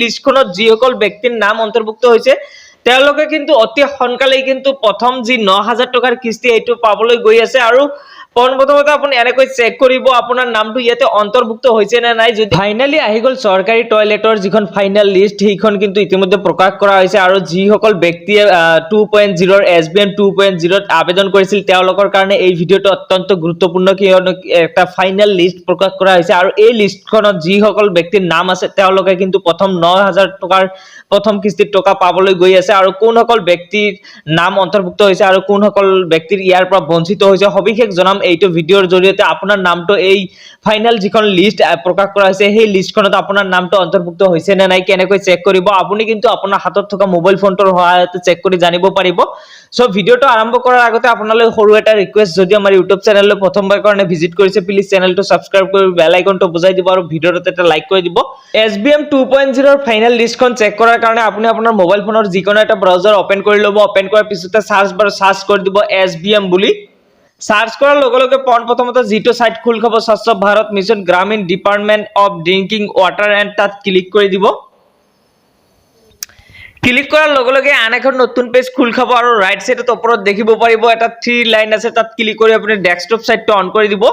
লিষ্টখনত যিসকল ব্যক্তিৰ নাম অন্তৰ্ভুক্ত হৈছে তেওঁলোকে কিন্তু অতি সোনকালেই কিন্তু প্ৰথম যি 9000 টকাৰ কিস্তি এইটো পাবলৈ গৈ আছে। আৰু পোনপ্ৰথমতে আপুনি এনেকৈ চেক কৰিব আপোনাৰ নামটো ইয়াতে অন্তৰ্ভুক্ত হৈছে নে নাই। যদি ফাইনালি আহি গ'ল চৰকাৰী টয়লেটৰ যিখন ফাইনেল লিষ্ট সেইখন কিন্তু ইতিমধ্যে প্ৰকাশ কৰা হৈছে আৰু যিসকল ব্যক্তিয়ে 2.0 SBM 2.0 আবেদন কৰিছিল তেওঁলোকৰ কাৰণে এই ভিডিঅ'টো অত্যন্ত গুৰুত্বপূৰ্ণ কিয়নো এটা ফাইনেল লিষ্ট প্ৰকাশ কৰা হৈছে আৰু এই লিষ্টখনত যিসকল ব্যক্তিৰ নাম আছে তেওঁলোকে কিন্তু প্ৰথম 9000 টকাৰ প্ৰথম কিস্তিৰ টকা পাবলৈ গৈ আছে আৰু কোনসকল ব্যক্তিৰ নাম অন্তৰ্ভুক্ত হৈছে আৰু কোনসকল ব্যক্তিৰ ইয়াৰ পৰা বঞ্চিত হৈছে সবিশেষ জনাম এইটো ভিডিঅ'ৰ জৰিয়তে। আপোনাৰ নামটো এই ফাইনেল যিখন লিষ্ট প্ৰকাশ কৰা হৈছে সেই লিষ্টখনত আপোনাৰ নামটো অন্তৰ্ভুক্ত হৈছে নে নাই কেনেকৈ চেক কৰিব আপুনি কিন্তু আপোনাৰ হাতত থকা মোবাইল ফোনটোৰ সহায়তে চেক কৰি জানিব পাৰিব। সো ভিডিঅ'টো আৰম্ভ কৰাৰ আগতে আপোনালৈ সৰু এটা ৰিকুৱেষ্ট, যদি আমাৰ ইউটিউব চেনেললৈ প্ৰথমবাৰ কাৰণে ভিজিট কৰিছে প্লিজ চেনেলটো সাবস্ক্ৰাইব কৰি বেল আইকনটো বজাই দিব আৰু ভিডিঅ'টোত এটা লাইক কৰি দিব। SBM 2.0 ফাইনেল লিষ্টখন চেক কৰাৰ কাৰণে আপুনি আপোনাৰ মোবাইল ফোনৰ যিকোনো এটা ব্ৰাউজাৰ ওপেন কৰি ল'ব। ওপেন কৰাৰ পিছতে সাৰ্চ বাৰ সাৰ্চ কৰি দিব SBM বুলি। সার্চ করার লগে লগে প্রথমত যেটো সাইট খোল খাব স্বচ্ছ Bharat mission Grameen department of drinking water and তাত ক্লিক করে দিব। ক্লিক করার লগে লগে আন এখন নতুন পেজ খোল খাব আৰু ৰাইট সাইডত ওপৰত দেখিব পাৰিব এটা 3 লাইন আছে তাত ক্লিক কৰি আপুনি ডেস্কটপ সাইটটো অন কৰি দিব।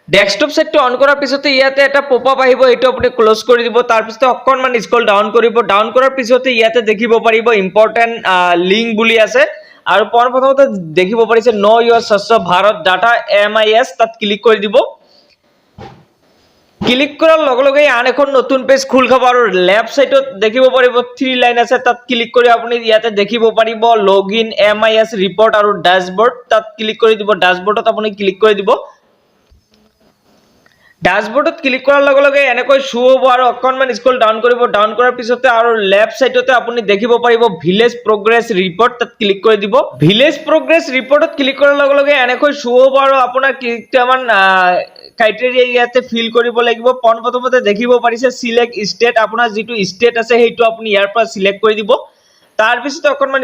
ডেস্কটপ সাইটটো অন কৰাৰ পিছতে ইয়াতে এটা পপআপ আহিব এইটো আপুনি ক্লোজ কৰি দিব। তাৰ পিছতে অকনমান স্ক্ৰল ডাউন কৰিব। ডাউন কৰাৰ পিছতে ইয়াতে দেখিব পাৰিব ইম্পৰ্টেন্ট লিংক বুলি আছে আৰু প্ৰথমতে দেখিব পাৰিছে নো ইউৰ স্বচ্ছ ভাৰত ডাটা MIS তাত ক্লিক কৰি দিব। ক্লিক কৰাৰ লগে লগে আন এখন নতুন পেজ খোল খাব আৰু লেফট সাইডত দেখিব পাৰিব 3 লাইন আছে তাত ক্লিক কৰি আপুনি ইয়াতে দেখিব পাৰিব লগইন MIS ৰিপৰ্ট আৰু ড্যাশবোৰ্ড তাত ক্লিক কৰি দিব। ড্যাশবোৰ্ডত আপুনি ক্লিক কৰি দিব। ড্যাশবোৰ্ডত ক্লিক কৰাৰ লগে লগে এনেকৈ শো হ'ব আৰু অকনমান স্ক্ৰল ডাউন কৰিব। ডাউন কৰাৰ পিছতে আৰু লেফট সাইডতে আপুনি দেখিব পাৰিব ভিলেজ প্ৰগ্ৰেছ ৰিপৰ্ট তাত ক্লিক কৰি দিব। ভিলেজ প্ৰগ্ৰেছ ৰিপৰ্টত ক্লিক কৰাৰ লগে লগে এনেকৈ শো হ'ব আৰু আপোনাৰ কেইটামান ক্ৰাইটেৰিয়া ইয়াতে ফিল কৰিব লাগিব। প্ৰথমতে দেখিব পাৰিছে সিলেক্ট ষ্টেট, আপোনাৰ যিটো ষ্টেট আছে সেইটো আপুনি ইয়াৰ পৰা সিলেক্ট কৰি দিব। তাৰ পিছতে অকনমান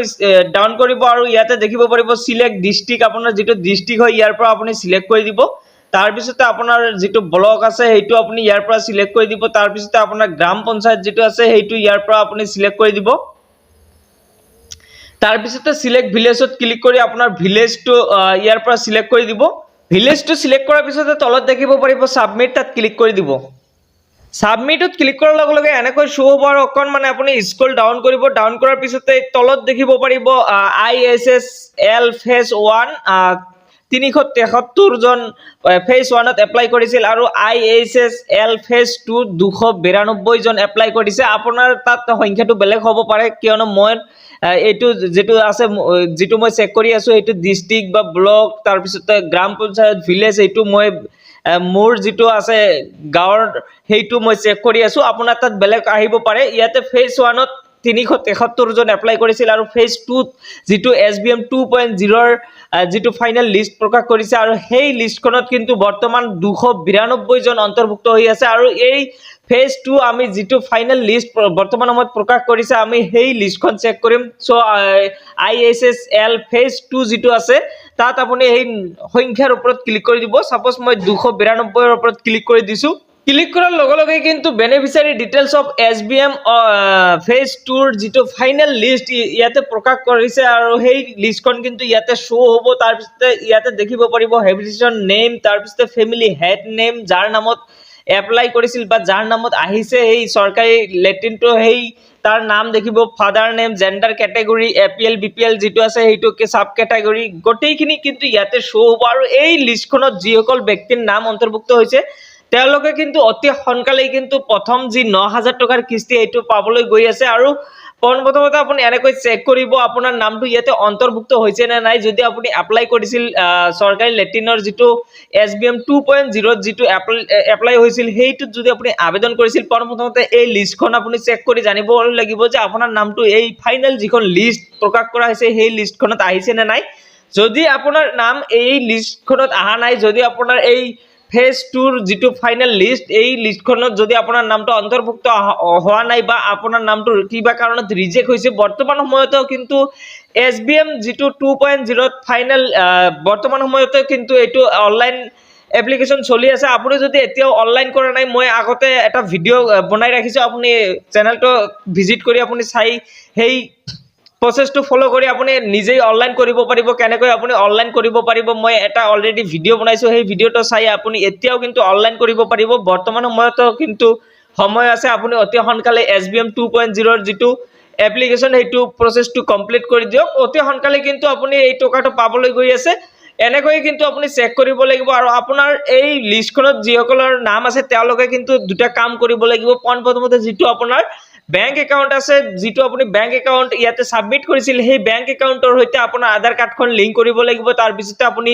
ডাউন কৰিব আৰু ইয়াতে দেখিব পাৰিব সিলেক্ট ডিস্ট্ৰিক্ট, আপোনাৰ যিটো ডিস্ট্ৰিক্ট হয় ইয়াৰ পৰা আপুনি সিলেক্ট কৰি দিব। তাৰ পিছতে আপোনাৰ যিটো ব্লক আছে সেইটো আপুনি ইয়াৰ পৰা সিলেক্ট কৰি দিব। তাৰ পিছতে আপোনাৰ গ্ৰাম পঞ্চায়ত যিটো আছে সেইটো ইয়াৰ পৰা আপুনি সিলেক্ট কৰি দিব। তাৰ পিছতে সিলেক্ট ভিলেজত ক্লিক কৰি আপোনাৰ ভিলেজটো ইয়াৰ পৰা সিলেক্ট কৰি দিব। ভিলেজটো সিলেক্ট কৰাৰ পিছতে তলত দেখিব পাৰিব সাবমিট তাত ক্লিক কৰি দিব। সাবমিটত ক্লিক কৰাৰ লগে লগে এনেকৈ শো হ'ব আৰু অকনমান আপুনি স্ক্ৰল ডাউন কৰিব। ডাউন কৰাৰ পিছতে তলত দেখিব পাৰিব ISSL ফেজ 1 373 জন ফেজ 1ত এপ্লাই কৰিছিল আৰু ISSL ফেজ 2 292 জন এপ্লাই কৰিছে। আপোনাৰ তাত সংখ্যাটো বেলেগ হ'ব পাৰে কিয়নো মই এইটো যেটো আছে যেটো মই চেক কৰি আছো এইটো ডিস্ট্ৰিক্ট বা ব্লক তাৰ পিছতে গ্ৰাম পঞ্চায়ত ভিলেজ এইটো মই মোৰ যেটো আছে গাঁৱৰ সেইটো মই চেক কৰি আছো। আপোনাৰ তাত বেলেগ আহিব পাৰে। ইয়াতে ফেজ 1ত 373 জন এপ্লাই কৰিছিল আৰু ফেজ 2ত যেটো SBM 2.0 যেটো ফাইনেল লিষ্ট প্ৰকাশ কৰিছে আৰু সেই লিষ্টখনত কিন্তু বৰ্তমান 292 জন অন্তৰ্ভুক্ত হৈ আছে আৰু এই ফেজ 2 আমি যেটো ফাইনেল লিষ্ট বৰ্তমান সময়ত প্ৰকাশ কৰিছে আমি সেই লিষ্টখন চেক কৰিম। সো ISSL ফেজ 2 যেটো আছে তাত আপুনি এই সংখ্যাৰ ওপৰত ক্লিক কৰি দিব। সাপোজ মই 292 ৰ ওপৰত ক্লিক কৰি দিছো। ক্লিক কৰাৰ লগে লগে কিন্তু beneficiary details of SBM phase 2 ৰ যেটো ফাইনেল লিষ্ট ইয়াতে প্ৰকাশ কৰিছে আৰু সেই লিষ্টখন কিন্তু ইয়াতে শো হ'ব। তাৰ পিছতে ইয়াতে দেখিব পাৰিব হেবিটেশন নেম, তাৰ পিছতে ফ্যামিলি হেড নেম যাৰ নামত এপ্লাই কৰিছিল বা যাৰ নামত আহিছে এই চৰকাৰী লেট্ৰিনটো সেই তাৰ নাম দেখিব, father name, gender category, APL BPL যেটো আছে সেইটোকে সাব ক্যাটেগৰি গোটেইখিনি কিন্তু ইয়াতে শো হ'ব আৰু এই লিষ্টখনত যিসকল ব্যক্তিৰ নাম অন্তৰ্ভুক্ত হৈছে তেওঁলোকে কিন্তু অতি সোনকালেই কিন্তু প্ৰথম যি 9000 টকাৰ কিস্তি এইটো পাবলৈ গৈ আছে। আৰু প্ৰথমতে আপুনি এনেকৈ চেক কৰিব আপোনাৰ নামটো ইয়াতে অন্তৰ্ভুক্ত হৈছে নে নাই। যদি আপুনি এপ্লাই কৰিছিল চৰকাৰী লেট্ৰিনৰ যেটো SBM 2.0 যেটো এপ্লাই হৈছিল সেইটোত যদি আপুনি আবেদন কৰিছিল প্ৰথমতে এই লিষ্টখন আপুনি চেক কৰি জানিব লাগিব যে আপোনাৰ নামটো এই ফাইনেল যিখন লিষ্ট প্ৰকাশ কৰা হৈছে সেই লিষ্টখনত আহিছে নে নাই। যদি আপোনাৰ নাম এই লিষ্টখনত আহা নাই, যদি আপোনাৰ এই ফেজ 2 ৰ যেটো ফাইনেল লিষ্ট এই লিষ্টখনত যদি আপোনাৰ নামটো অন্তৰ্ভুক্ত হোৱা নাই বা আপোনাৰ নামটো কিবা কাৰণত ৰিজেক্ট হৈছে বৰ্তমান সময়তো কিন্তু SBM যেটো 2.0 ফাইনেল বৰ্তমান সময়তো কিন্তু এইটো অনলাইন এপ্লিকেশ্যন চলি আছে। আপুনি যদি এতিয়াও অনলাইন কৰা নাই, মই আগতে এটা ভিডিঅ' বনাই ৰাখিছোঁ, আপুনি চেনেলটো ভিজিট কৰি আপুনি চাই সেই প্ৰচেছটো ফ'ল' কৰি আপুনি নিজেই অনলাইন কৰিব পাৰিব। কেনেকৈ আপুনি অনলাইন কৰিব পাৰিব মই এটা অলৰেডি ভিডিঅ' বনাইছোঁ, সেই ভিডিঅ'টো চাই আপুনি এতিয়াও কিন্তু অনলাইন কৰিব পাৰিব। বৰ্তমান সময়তো কিন্তু সময় আছে, আপুনি অতি সোনকালে SBM 2.0 যিটো এপ্লিকেশ্যন সেইটো প্ৰচেছটো কমপ্লিট কৰি দিয়ক। অতি সোনকালে কিন্তু আপুনি এই টকাটো পাবলৈ গৈ আছে। এনেকৈয়ে কিন্তু আপুনি চেক কৰিব লাগিব। আৰু আপোনাৰ এই লিষ্টখনত যিসকলৰ নাম আছে তেওঁলোকে কিন্তু দুটা কাম কৰিব লাগিব। পোনপ্ৰথমতে যিটো আপোনাৰ বেংক একাউণ্ট আছে, যিটো আপুনি বেংক একাউণ্ট ইয়াতে ছাবমিট কৰিছিল, সেই বেংক একাউণ্টৰ সৈতে আপোনাৰ আধাৰ কাৰ্ডখন লিংক কৰিব লাগিব। তাৰপিছতে আপুনি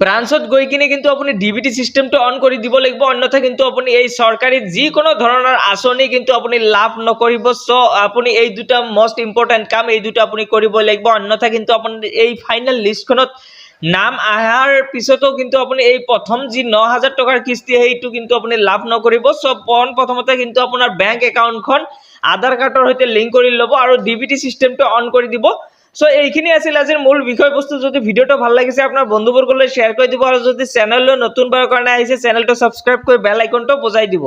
ব্ৰাঞ্চত গৈ কিনে কিন্তু আপুনি ডিবিটি চিষ্টেমটো অন কৰি দিব লাগিব। অন্যথা কিন্তু আপুনি এই চৰকাৰী যিকোনো ধৰণৰ আঁচনি কিন্তু আপুনি লাভ নকৰিব। চ' আপুনি এই দুটা মষ্ট ইম্পৰ্টেণ্ট কাম, এই দুটা আপুনি কৰিব লাগিব। অন্যথা কিন্তু আপুনি এই ফাইনেল লিষ্টখনত নাম অহাৰ পিছতো কিন্তু আপুনি এই প্ৰথম যি 9,000 টকাৰ কিস্তি সেইটো কিন্তু আপুনি লাভ নকৰিব। চ' প্ৰথমতে কিন্তু আপোনাৰ বেংক একাউণ্টখন আধাৰ কাৰ্ডৰ সৈতে লিংক কৰি ল'ব আৰু ডিবিটি চিষ্টেমটো অন কৰি দিব। চ' এইখিনি আছিল আজিৰ মূল বিষয়বস্তু। যদি ভিডিঅ'টো ভাল লাগিছে আপোনাৰ বন্ধুবৰ্গলৈ শ্বেয়াৰ কৰি দিব, আৰু যদি চেনেললৈ নতুনবাৰৰ কাৰণে আহিছে চেনেলটো ছাবস্ক্ৰাইব কৰি বেল আইকনটো বজাই দিব।